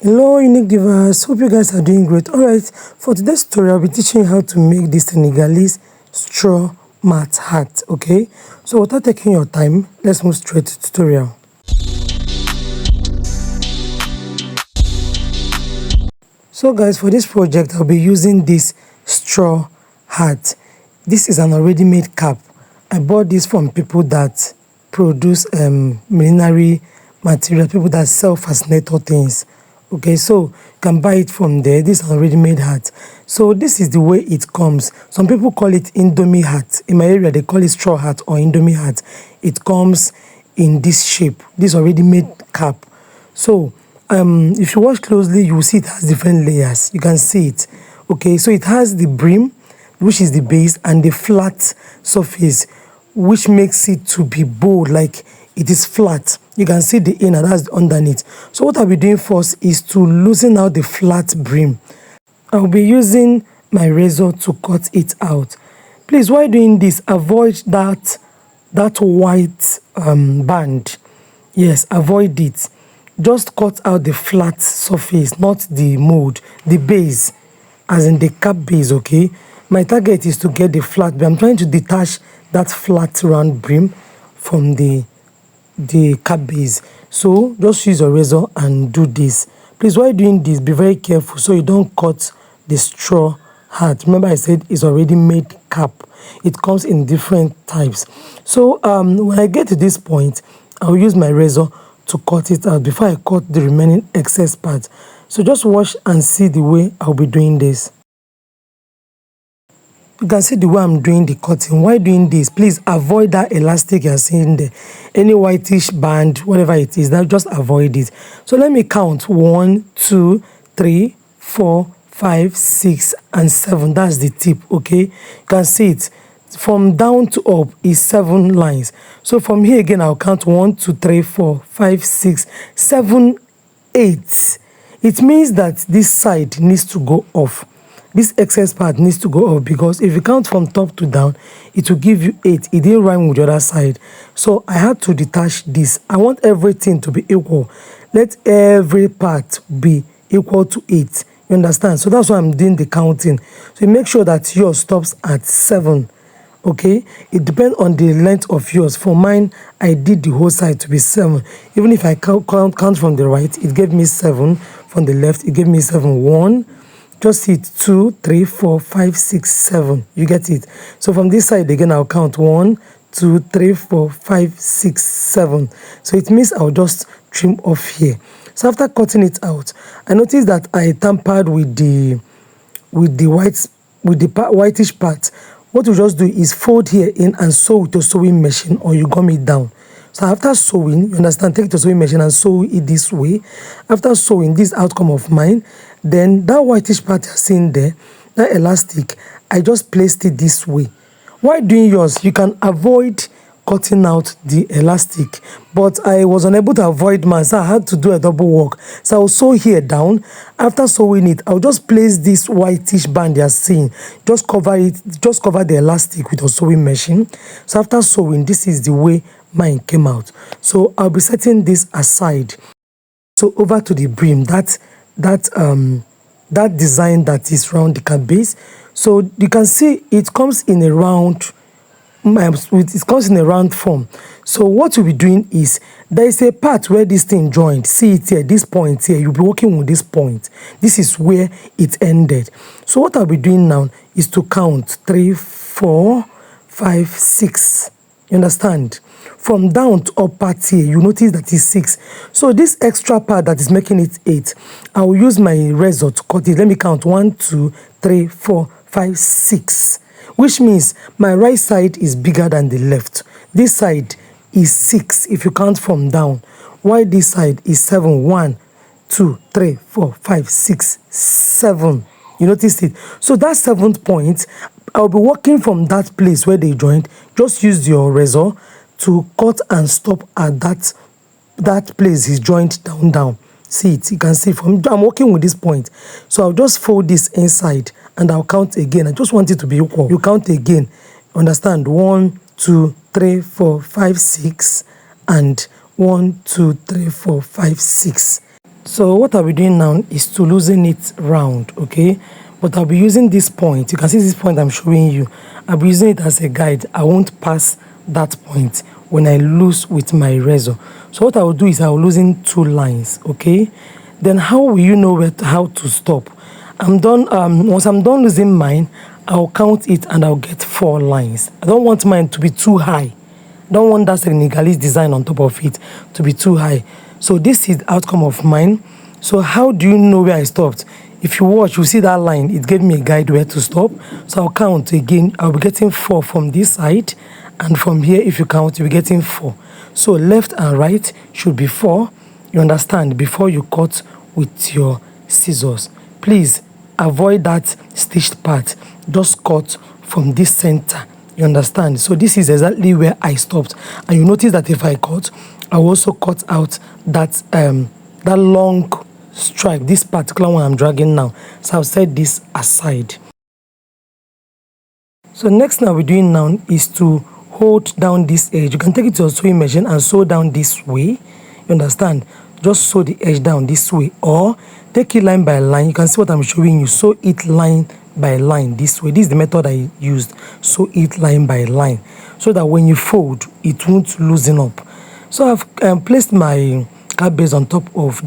Hello unique divas, hope you guys are doing great. Alright, for today's tutorial I'll be teaching you how to make this Senegalese straw mat hat. Okay, so without taking your time, let's move straight to tutorial. So guys, for this project I'll be using this straw hat. This is an already made cap. I bought this from people that produce millinery material, people that sell fascinator things. Okay, so you can buy it from there. This is an already made hat. So this is the way it comes. Some people call it Indomie hat. In my area they call it straw hat or Indomie hat. It comes in this shape, this already made cap. So if you watch closely, you will see it has different layers. You can see it. Okay, so it has the brim, which is the base, and the flat surface, which makes it to be bold, like it is flat. You can see the inner, that's underneath. So what I'll be doing first is to loosen out the flat brim. I'll be using my razor to cut it out. Please, while doing this, avoid that white band. Yes, avoid it. Just cut out the flat surface, not the mold, the base, as in the cap base. Okay, my target is to get the flat, but I'm trying to detach that flat round brim from the cap base. So just use a razor and do this. Please, while doing this, be very careful so you don't cut the straw hat. Remember I said it's already made cap. It comes in different types. So when I get to this point, I'll use my razor to cut it out before I cut the remaining excess part. So just watch and see the way I'll be doing this. You can see the way I'm doing the cutting. While doing this, please avoid that elastic you're seeing there. Any whitish band, whatever it is, just avoid it. So let me count 1, 2, 3, 4, 5, 6, and 7. That's the tip. Okay, you can see it. From down to up is 7 lines. So from here again, I'll count 1, 2, 3, 4, 5, 6, 7, 8. It means that this side needs to go off. This excess part needs to go off, because if you count from top to down, it will give you 8. It didn't rhyme with the other side. So I had to detach this. I want everything to be equal. Let every part be equal to 8. You understand? So that's why I'm doing the counting. So you make sure that yours stops at 7. Okay, it depends on the length of yours. For mine, I did the whole side to be 7. Even if I count from the right, it gave me 7. From the left, it gave me 7. 1, just hit 2, 3, 4, 5, 6, 7. You get it? So from this side again, I'll count 1, 2, 3, 4, 5, 6, 7. So it means I'll just trim off here. So after cutting it out, I noticed that I tampered with the whitish part. What you just do is fold here in and sew with your sewing machine, or you gum it down. So after sewing, you understand, take the sewing machine and sew it this way. After sewing, this outcome of mine, then that whitish part you're seeing there, that elastic, I just placed it this way. While doing yours, you can avoid cutting out the elastic, but I was unable to avoid mine, so I had to do a double work. So I'll sew here down. After sewing it, I'll just place this whitish band you're seeing, just cover it, just cover the elastic with a sewing machine. So after sewing, this is the way mine came out. So I'll be setting this aside. So over to the brim, that design that is round the cap base. So you can see it comes in a round. It comes in a round form. So what you'll be doing is, there is a part where this thing joined. See it here, this point here. You'll be working with this point. This is where it ended. So what I'll be doing now is to count 3, 4, 5, 6. You understand? From down to up part here, you notice that it's 6. So this extra part that is making it 8, I will use my razor to cut it. Let me count 1, 2, 3, 4, 5, 6. Which means my right side is bigger than the left. This side is 6 if you count from down, while this side is 7. 1, 2, 3, 4, 5, 6, 7. You noticed it? So that 7th point, I'll be working from that place where they joined. Just use your razor to cut and stop at that place is joined down. See it? You can see from I'm working with this point. So I'll just fold this inside and I'll count again. I just want it to be equal. You count again. Understand? 1, 2, 3, 4, 5, 6, and 1, 2, 3, 4, 5, 6. So what I'll be doing now is to loosen it round, okay? But I'll be using this point. You can see this point I'm showing you. I'll be using it as a guide. I won't pass that point when I loose with my razor. So what I will do is I will loosen 2 lines, okay? Then how will you know how to stop? I'm done. Once I'm done losing mine, I'll count it and I'll get 4 lines. I don't want mine to be too high. I don't want that Senegalese design on top of it to be too high. So this is the outcome of mine. So how do you know where I stopped? If you watch, you see that line. It gave me a guide where to stop. So I'll count again. I'll be getting 4 from this side. And from here, if you count, you'll be getting 4. So left and right should be 4. You understand? Before you cut with your scissors. Please avoid that stitched part. Just cut from this center. You understand? So this is exactly where I stopped. And you notice that if I cut, I will also cut out that that long stripe, this particular one I'm dragging now. So I'll set this aside. So next thing I'll be doing now is to hold down this edge. You can take it to your sewing machine and sew down this way. You understand? Just sew the edge down this way, or take it line by line. You can see what I'm showing you. Sew it line by line this way. This is the method I used. Sew it line by line, so that when you fold, it won't loosen up. So I've placed my cap base on top of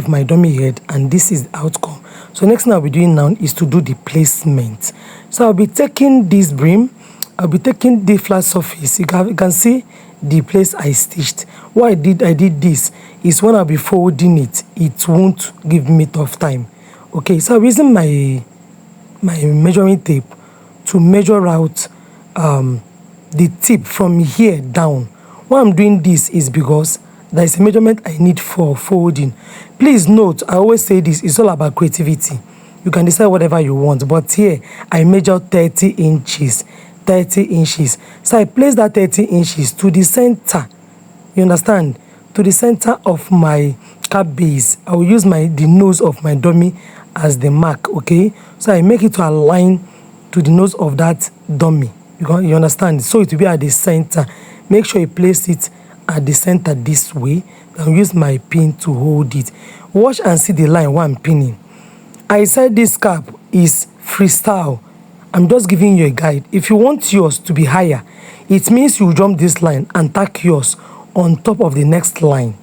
my dummy head, and this is the outcome. So next thing I'll be doing now is to do the placement. So I'll be taking this brim. I'll be taking the flat surface. You can see the place I stitched. Why I did this is when I'll be folding it, it won't give me tough time. Okay, so I'm using my measuring tape to measure out the tip from here down. Why I'm doing this is because there is a measurement I need for folding. Please note, I always say this, it's all about creativity. You can decide whatever you want, but here I measure 30 inches. 30 inches. So I place that 30 inches to the center. You understand? To the center of my cap base. I will use the nose of my dummy as the mark, okay? So I make it to align to the nose of that dummy. You understand? So it will be at the center. Make sure you place it at the center this way. Then use my pin to hold it. Watch and see the line while I'm pinning. I said this cap is freestyle. I'm just giving you a guide. If you want yours to be higher, it means you jump this line and tack yours on top of the next line.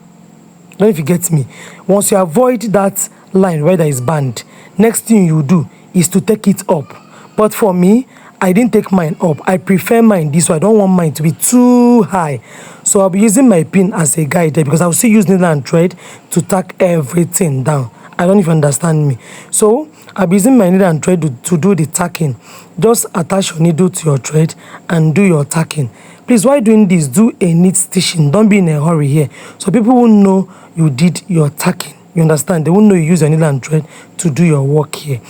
Don't know if you get me. Once you avoid that line where there is band, next thing you do is to take it up. But for me, I didn't take mine up. I prefer mine this way. I don't want mine to be too high. So I'll be using my pin as a guide there, because I'll still use needle and thread to tack everything down. I don't even understand me. So I'll be using my needle and thread to do the tacking. Just attach your needle to your thread and do your tacking. Please, while doing this, do a neat stitching. Don't be in a hurry here. So people will know you did your tacking. You understand? They won't know you use your needle and thread to do your work here.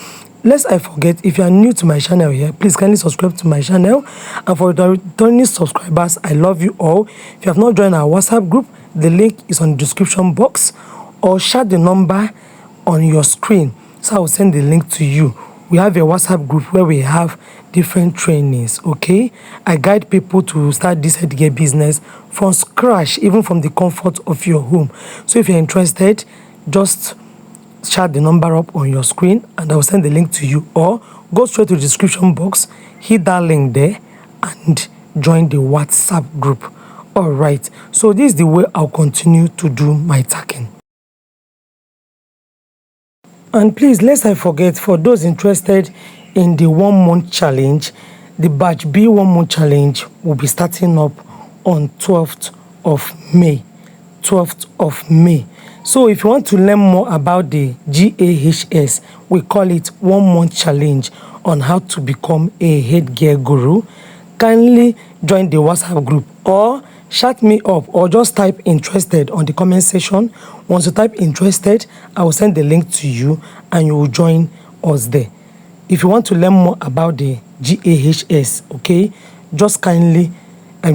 Lest I forget, if you are new to my channel here, please kindly subscribe to my channel. And for the returning subscribers, I love you all. If you have not joined our WhatsApp group, the link is on the description box, or shout the number on your screen, so I will send the link to you. We have a WhatsApp group where we have different trainings, okay? I guide people to start this headgear business from scratch, even from the comfort of your home. So if you're interested, just shout the number up on your screen and I will send the link to you, or go straight to the description box, hit that link there and join the WhatsApp group. All right, so this is the way I'll continue to do my tacking. And please, lest I forget, for those interested in the 1 month challenge, the batch B 1 month challenge will be starting up on 12th of May. 12th of May. So if you want to learn more about the GAHS, we call it 1 month challenge on how to become a headgear guru, kindly join the WhatsApp group, or shout me up, or just type interested on the comment section. Once you type interested, I will send the link to you and you will join us there. If you want to learn more about the GAHS, okay, just kindly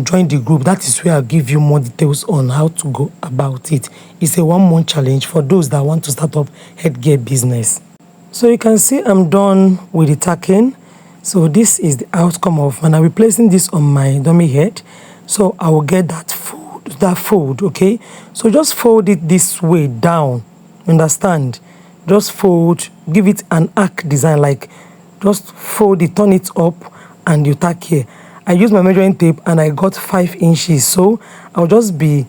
join the group. That is where I'll give you more details on how to go about it. It's a 1 month challenge for those that want to start up headgear business. So you can see I'm done with the tacking. So this is the outcome of, and I'll be placing this on my dummy head. So I will get that full that fold, okay? So just fold it this way down, understand? Just fold, give it an arc design, like just fold it, turn it up, and you tack here. I use my measuring tape and I got 5 inches, so I'll just be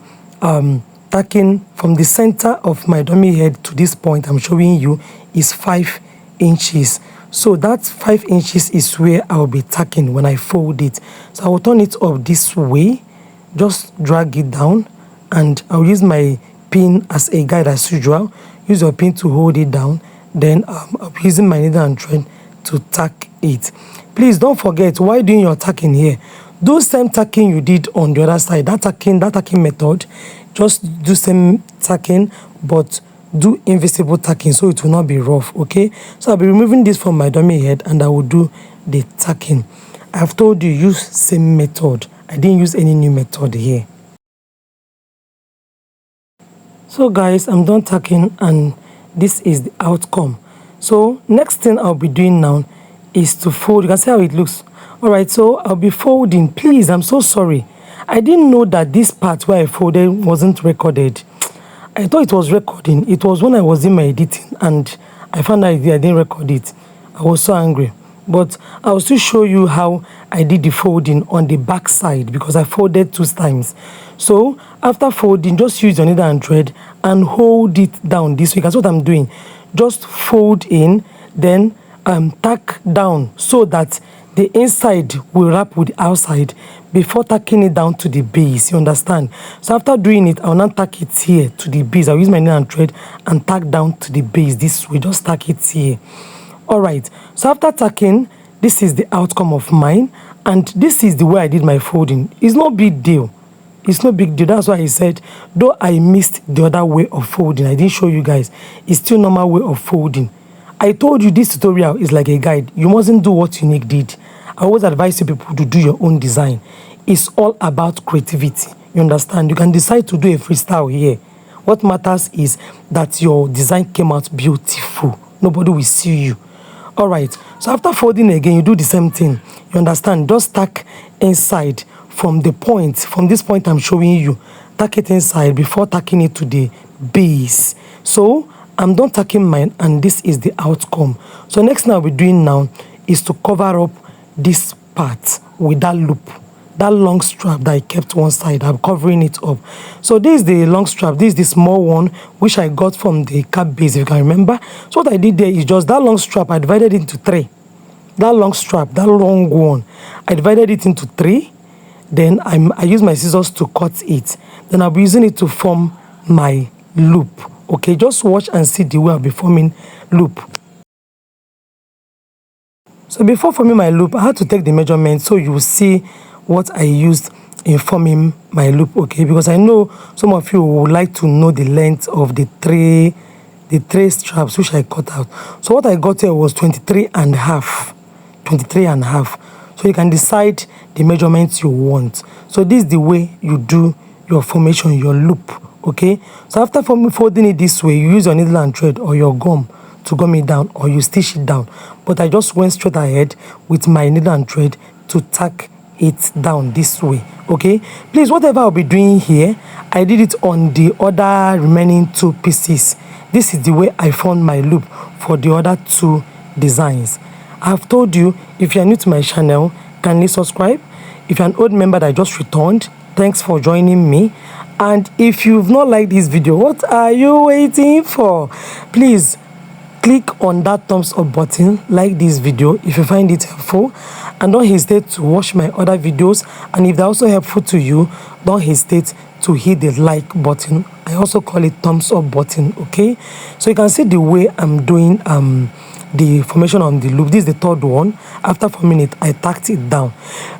tacking from the center of my dummy head to this point I'm showing you is 5 inches. So that 5 inches is where I'll be tacking when I fold it. So I will turn it up this way, just drag it down, and I'll use my pin as a guide as usual. Use your pin to hold it down. Then I'll be using my needle and thread to tack it. Please don't forget, while doing your tacking here, do same tacking you did on the other side. That tacking method, just do same tacking, but do invisible tacking so it will not be rough, okay? So I'll be removing this from my dummy head and I will do the tacking. I've told you, use same method. I didn't use any new method here. So guys, I'm done tacking and this is the outcome. So next thing I'll be doing now is to fold. You can see how it looks. All right, so I'll be folding. Please, I'm so sorry. I didn't know that this part where I folded wasn't recorded. I thought it was recording. It was when I was in my editing and I found out I didn't record it. I was so angry. But I'll still show you how I did the folding on the back side because I folded 2 times. So after folding, just use your needle and thread and hold it down this way. That's what I'm doing. Just fold in, then tack down so that the inside will wrap with the outside before tacking it down to the base. You understand? So after doing it, I'll now tack it here to the base. I'll use my needle and thread and tack down to the base this way. Just tack it here. All right. So after tacking, this is the outcome of mine, and this is the way I did my folding. It's no big deal. It's no big deal. That's why I said, though I missed the other way of folding, I didn't show you guys. It's still normal way of folding. I told you this tutorial is like a guide. You mustn't do what Unique did. I always advise you people to do your own design. It's all about creativity. You understand? You can decide to do a freestyle here. What matters is that your design came out beautiful. Nobody will see you. All right. So after folding again, you do the same thing. You understand? Just tack inside from the point, from this point I'm showing you. Tack it inside before tacking it to the base. So I'm done tacking mine and this is the outcome. So next thing I'll be doing now is to cover up this part with that loop, that long strap that I kept one side. I'm covering it up. So this is the long strap. This is the small one which I got from the cap base, if you can remember. So what I did there is just that long strap, I divided it into 3. That long strap, that long one, I divided it into 3. Then I use my scissors to cut it. Then I'll be using it to form my loop. Okay, just watch and see the way I'll be forming loop. So before forming my loop, I had to take the measurement so you will see what I used in forming my loop, okay? Because I know some of you would like to know the length of the three straps which I cut out. So what I got here was 23 and a half. 23 and a half. So you can decide the measurements you want. So this is the way you do your formation, your loop, okay? So after folding it this way, you use your needle and thread or your gum to gum it down, or you stitch it down. But I just went straight ahead with my needle and thread to tack it down this way, okay? Please, whatever I'll be doing here, I did it on the other remaining 2 pieces. This is the way I formed my loop for the other 2 designs. I've told you, if you're new to my channel, kindly subscribe. If you're an old member that I just returned, thanks for joining me. And if you've not liked this video, what are you waiting for? Please click on that thumbs up button, like this video if you find it helpful, and don't hesitate to watch my other videos. And if they're also helpful to you, don't hesitate to hit the like button. I also call it thumbs up button, okay? So you can see the way I'm doing the formation on the loop. This is the 3rd one. After forming it, I tacked it down.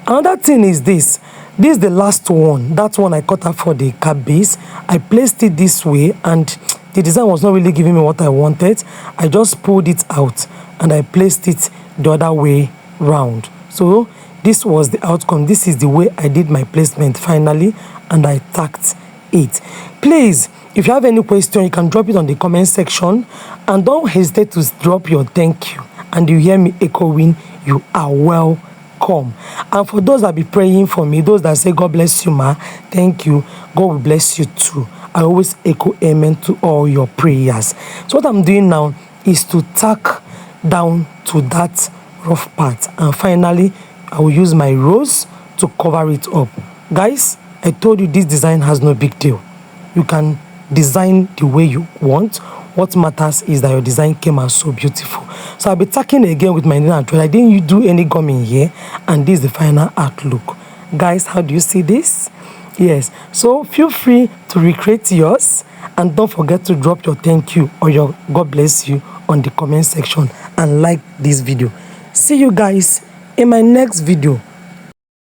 Another thing is this is the last one. That one I cut out for the cap base. I placed it this way and the design was not really giving me what I wanted. I just pulled it out and I placed it the other way round. So this was the outcome. This is the way I did my placement finally, and I tacked it. Please, if you have any question, you can drop it on the comment section, and don't hesitate to drop your thank you. And you hear me echoing, you are welcome. come. And for those that be praying for me, those that say, God bless you, ma, thank you, God will bless you too. I always echo amen to all your prayers. So what I'm doing now is to tack down to that rough part. And finally, I will use my rose to cover it up. Guys, I told you this design has no big deal. You can design the way you want. What matters is that your design came out so beautiful. So I'll be tacking again with my needle and thread. I didn't do any gum in here, and this is the final outlook. Guys, how do you see this? Yes, so feel free to recreate yours, and don't forget to drop your thank you or your God bless you on the comment section and like this video. See you guys in my next video.